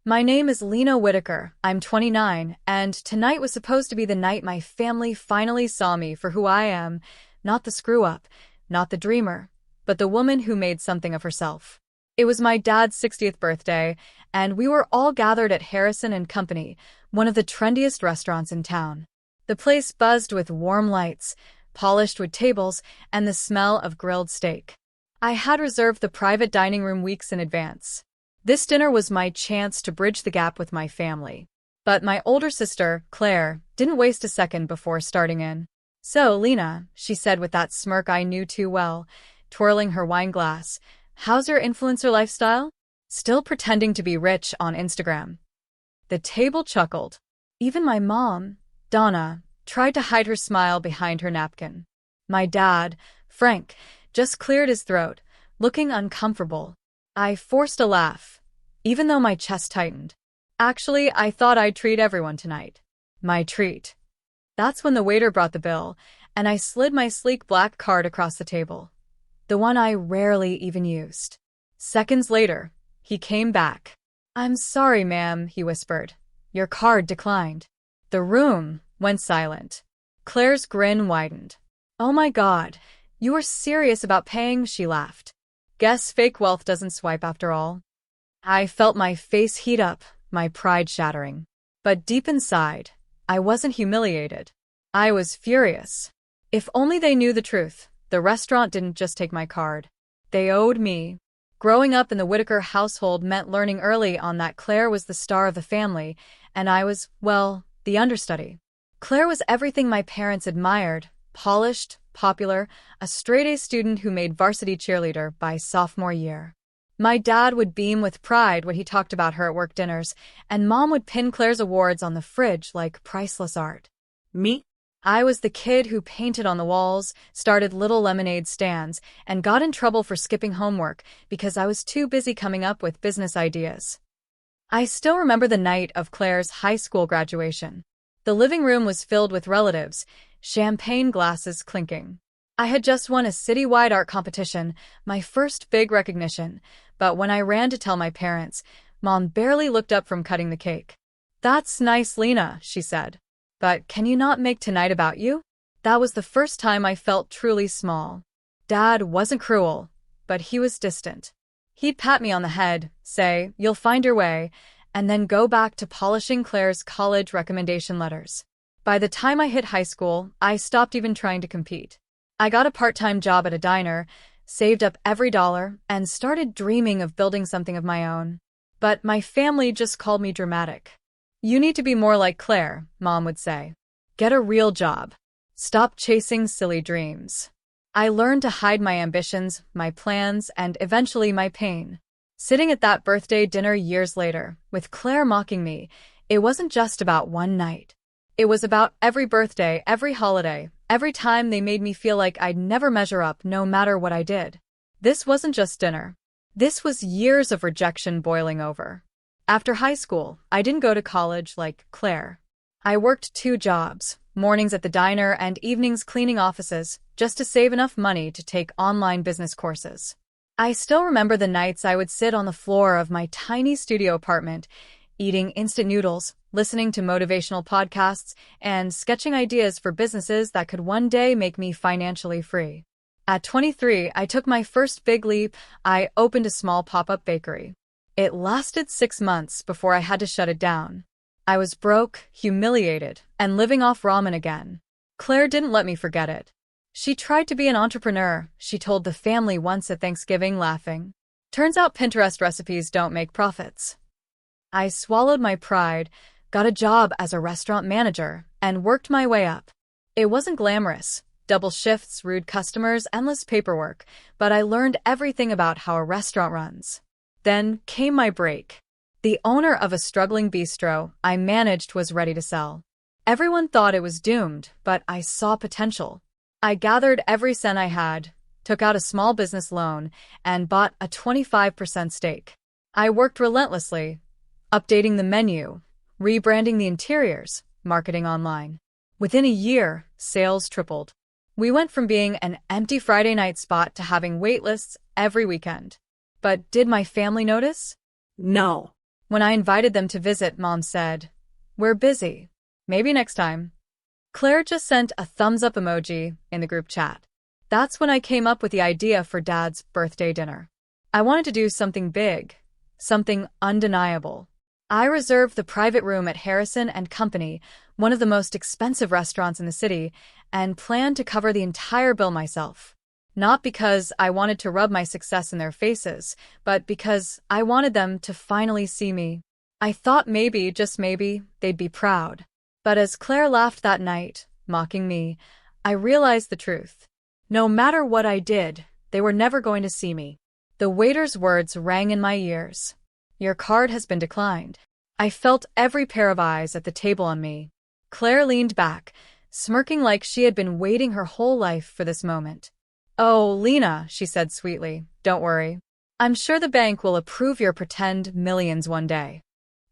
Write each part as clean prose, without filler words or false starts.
My name is Lena Whitaker. I'm 29, and tonight was supposed to be the night my family finally saw me for who I am. Not the screw-up, not the dreamer, but the woman who made something of herself. It was my dad's 60th birthday, and we were all gathered at Harrison and Company, one of the trendiest restaurants in town. The place buzzed with warm lights, polished wood tables, and the smell of grilled steak. I had reserved the private dining room weeks in advance. This dinner was my chance to bridge the gap with my family. But my older sister, Claire, didn't waste a second before starting in. "So, Lena," she said with that smirk I knew too well, twirling her wine glass, "how's your influencer lifestyle? Still pretending to be rich on Instagram?" The table chuckled. Even my mom, Donna, tried to hide her smile behind her napkin. My dad, Frank, just cleared his throat, looking uncomfortable. I forced a laugh, even though my chest tightened. Actually, I thought I'd treat everyone tonight. My treat. That's when the waiter brought the bill, and I slid my sleek black card across the table. The one I rarely even used. Seconds later, he came back. "I'm sorry, ma'am," he whispered. "Your card declined." The room went silent. Claire's grin widened. "Oh my God, you were serious about paying," she laughed. "Guess fake wealth doesn't swipe after all." I felt my face heat up, my pride shattering. But deep inside, I wasn't humiliated. I was furious. If only they knew the truth. The restaurant didn't just take my card. They owed me. Growing up in the Whitaker household meant learning early on that Claire was the star of the family, and I was, well, the understudy. Claire was everything my parents admired: polished, popular, a straight-A student who made varsity cheerleader by sophomore year. My dad would beam with pride when he talked about her at work dinners, and Mom would pin Claire's awards on the fridge like priceless art. Me? I was the kid who painted on the walls, started little lemonade stands, and got in trouble for skipping homework because I was too busy coming up with business ideas. I still remember the night of Claire's high school graduation. The living room was filled with relatives, champagne glasses clinking. I had just won a citywide art competition, my first big recognition, but when I ran to tell my parents, Mom barely looked up from cutting the cake. "That's nice, Lena," she said. "But can you not make tonight about you?" That was the first time I felt truly small. Dad wasn't cruel, but he was distant. He'd pat me on the head, say, "You'll find your way," and then go back to polishing Claire's college recommendation letters. By the time I hit high school, I stopped even trying to compete. I got a part-time job at a diner, saved up every dollar, and started dreaming of building something of my own. But my family just called me dramatic. "You need to be more like Claire," Mom would say. "Get a real job. Stop chasing silly dreams." I learned to hide my ambitions, my plans, and eventually my pain. Sitting at that birthday dinner years later, with Claire mocking me, it wasn't just about one night. It was about every birthday, every holiday, every time they made me feel like I'd never measure up no matter what I did. This wasn't just dinner. This was years of rejection boiling over. After high school, I didn't go to college like Claire. I worked 2 jobs, mornings at the diner and evenings cleaning offices, just to save enough money to take online business courses. I still remember the nights I would sit on the floor of my tiny studio apartment, eating instant noodles, listening to motivational podcasts, and sketching ideas for businesses that could one day make me financially free. At 23, I took my first big leap. I opened a small pop-up bakery. It lasted 6 months before I had to shut it down. I was broke, humiliated, and living off ramen again. Claire didn't let me forget it. She tried to be an entrepreneur, she told the family once at Thanksgiving, laughing. Turns out Pinterest recipes don't make profits. I swallowed my pride, got a job as a restaurant manager, and worked my way up. It wasn't glamorous. Double shifts, rude customers, endless paperwork, but I learned everything about how a restaurant runs. Then came my break. The owner of a struggling bistro I managed was ready to sell. Everyone thought it was doomed, but I saw potential. I gathered every cent I had, took out a small business loan, and bought a 25% stake. I worked relentlessly, updating the menu, rebranding the interiors, marketing online. Within a year, sales tripled. We went from being an empty Friday night spot to having wait lists every weekend. But did my family notice? No. When I invited them to visit, Mom said, "We're busy. Maybe next time." Claire just sent a thumbs up emoji in the group chat. That's when I came up with the idea for Dad's birthday dinner. I wanted to do something big, something undeniable. I reserved the private room at Harrison and Company, one of the most expensive restaurants in the city, and planned to cover the entire bill myself. Not because I wanted to rub my success in their faces, but because I wanted them to finally see me. I thought maybe, just maybe, they'd be proud. But as Claire laughed that night, mocking me, I realized the truth. No matter what I did, they were never going to see me. The waiter's words rang in my ears. "Your card has been declined." I felt every pair of eyes at the table on me. Claire leaned back, smirking like she had been waiting her whole life for this moment. "Oh, Lena," she said sweetly, "don't worry. I'm sure the bank will approve your pretend millions one day."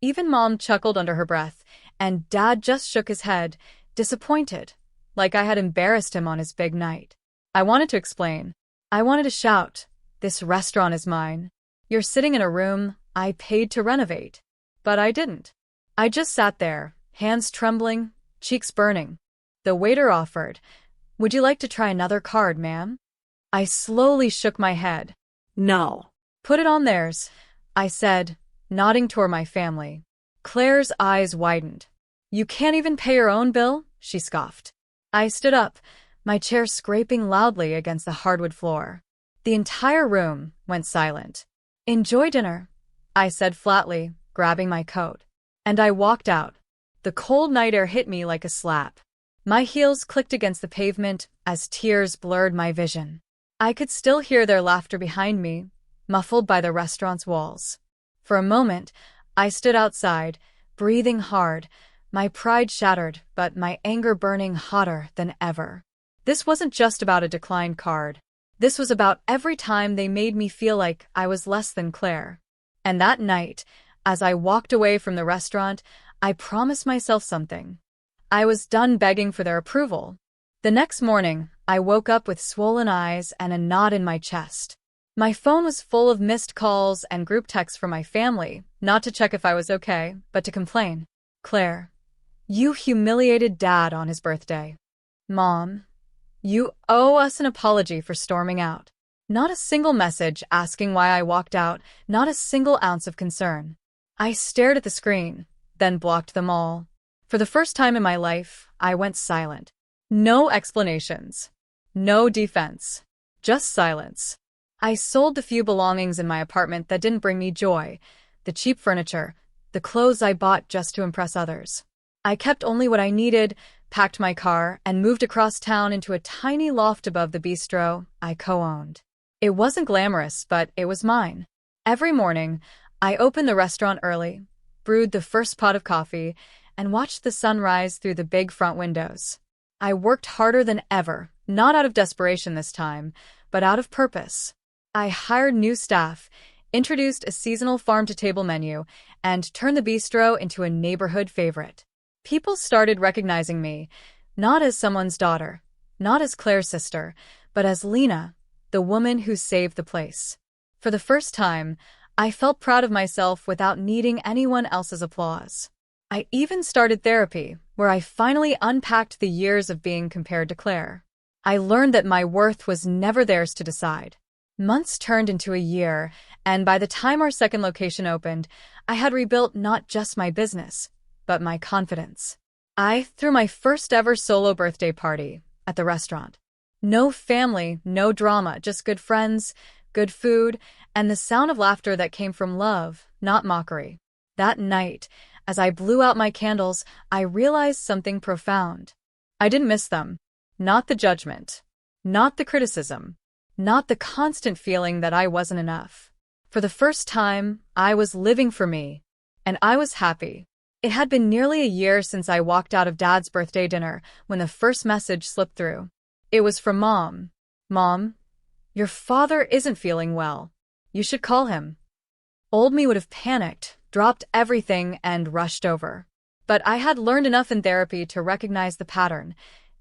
Even Mom chuckled under her breath, and Dad just shook his head, disappointed, like I had embarrassed him on his big night. I wanted to explain. I wanted to shout, "This restaurant is mine. You're sitting in a room I paid to renovate." But I didn't. I just sat there, hands trembling, cheeks burning. The waiter offered, "Would you like to try another card, ma'am?" I slowly shook my head. No. "Put it on theirs," I said, nodding toward my family. Claire's eyes widened. "You can't even pay your own bill?" she scoffed. I stood up, my chair scraping loudly against the hardwood floor. The entire room went silent. "Enjoy dinner," I said flatly, grabbing my coat. And I walked out. The cold night air hit me like a slap. My heels clicked against the pavement as tears blurred my vision. I could still hear their laughter behind me, muffled by the restaurant's walls. For a moment, I stood outside, breathing hard, my pride shattered, but my anger burning hotter than ever. This wasn't just about a declined card. This was about every time they made me feel like I was less than Claire. And that night, as I walked away from the restaurant, I promised myself something. I was done begging for their approval. The next morning, I woke up with swollen eyes and a knot in my chest. My phone was full of missed calls and group texts from my family, not to check if I was okay, but to complain. "Claire, you humiliated Dad on his birthday. Mom, you owe us an apology for storming out." Not a single message asking why I walked out, not a single ounce of concern. I stared at the screen, then blocked them all. For the first time in my life, I went silent. No explanations. No defense. Just silence. I sold the few belongings in my apartment that didn't bring me joy, the cheap furniture, the clothes I bought just to impress others. I kept only what I needed, packed my car, and moved across town into a tiny loft above the bistro I co-owned. It wasn't glamorous, but it was mine. Every morning, I opened the restaurant early, brewed the first pot of coffee, and watched the sun rise through the big front windows. I worked harder than ever, not out of desperation this time, but out of purpose. I hired new staff, introduced a seasonal farm-to-table menu, and turned the bistro into a neighborhood favorite. People started recognizing me, not as someone's daughter, not as Claire's sister, but as Lena, the woman who saved the place. For the first time, I felt proud of myself without needing anyone else's applause. I even started therapy, where I finally unpacked the years of being compared to Claire. I learned that my worth was never theirs to decide. Months turned into a year, and by the time our second location opened, I had rebuilt not just my business, but my confidence. I threw my first ever solo birthday party at the restaurant. No family, no drama, just good friends, good food, and the sound of laughter that came from love, not mockery. That night, as I blew out my candles, I realized something profound. I didn't miss them. Not the judgment. Not the criticism. Not the constant feeling that I wasn't enough. For the first time, I was living for me. And I was happy. It had been nearly a year since I walked out of Dad's birthday dinner when the first message slipped through. It was from Mom. "Mom, your father isn't feeling well. You should call him." Old me would have panicked, dropped everything, and rushed over. But I had learned enough in therapy to recognize the pattern.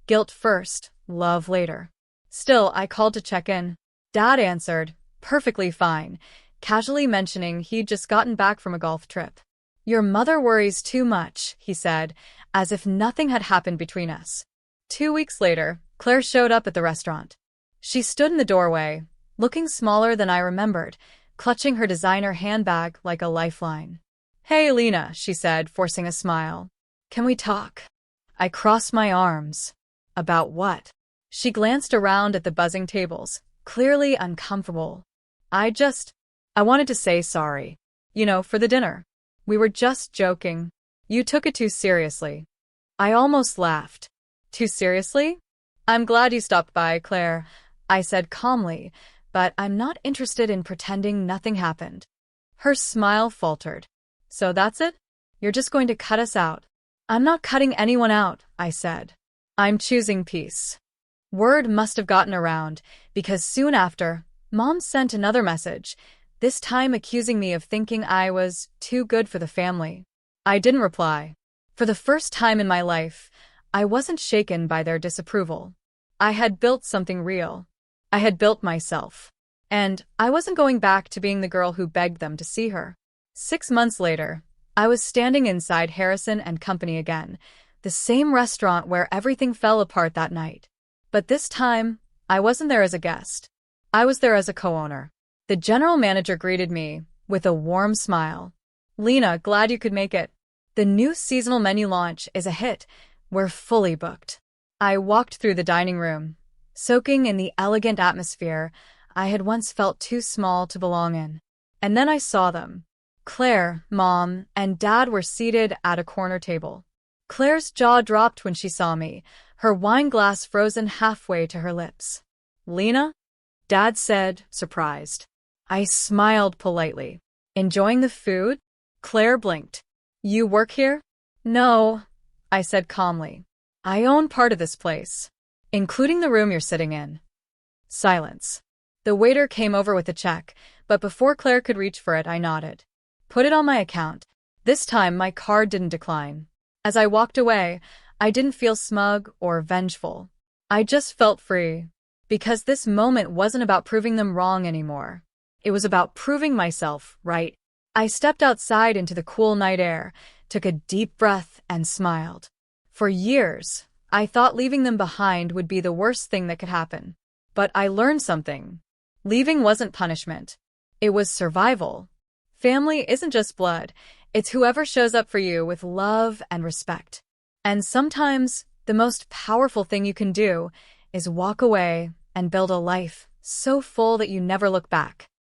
Guilt first, love later. Still, I called to check in. Dad answered, perfectly fine, casually mentioning he'd just gotten back from a golf trip. Your mother worries too much, he said, as if nothing had happened between us. 2 weeks later, Claire showed up at the restaurant. She stood in the doorway, looking smaller than I remembered, clutching her designer handbag like a lifeline. Hey, Lena, she said, forcing a smile. Can we talk? I crossed my arms. About what? She glanced around at the buzzing tables, clearly uncomfortable. I wanted to say sorry. For the dinner. We were just joking. You took it too seriously. I almost laughed. Too seriously? I'm glad you stopped by, Claire, I said calmly, but I'm not interested in pretending nothing happened. Her smile faltered. So that's it? You're just going to cut us out? I'm not cutting anyone out, I said. I'm choosing peace. Word must have gotten around, because soon after, Mom sent another message, this time accusing me of thinking I was too good for the family. I didn't reply. For the first time in my life, I wasn't shaken by their disapproval. I had built something real. I had built myself. And I wasn't going back to being the girl who begged them to see her. 6 months later, I was standing inside Harrison and Company again, the same restaurant where everything fell apart that night. But this time, I wasn't there as a guest. I was there as a co-owner. The general manager greeted me with a warm smile. Lena, glad you could make it. The new seasonal menu launch is a hit. We're fully booked. I walked through the dining room, soaking in the elegant atmosphere I had once felt too small to belong in. And then I saw them. Claire, Mom, and Dad were seated at a corner table. Claire's jaw dropped when she saw me, her wine glass frozen halfway to her lips. Lena? Dad said, surprised. I smiled politely. Enjoying the food? Claire blinked. You work here? No, I said calmly. I own part of this place, including the room you're sitting in. Silence. The waiter came over with a check, but before Claire could reach for it, I nodded. Put it on my account. This time, my card didn't decline. As I walked away, I didn't feel smug or vengeful. I just felt free, because this moment wasn't about proving them wrong anymore. It was about proving myself right. I stepped outside into the cool night air, took a deep breath, and smiled. For years, I thought leaving them behind would be the worst thing that could happen. But I learned something. Leaving wasn't punishment. It was survival. Family isn't just blood. It's whoever shows up for you with love and respect. And sometimes, the most powerful thing you can do is walk away and build a life so full that you never look back.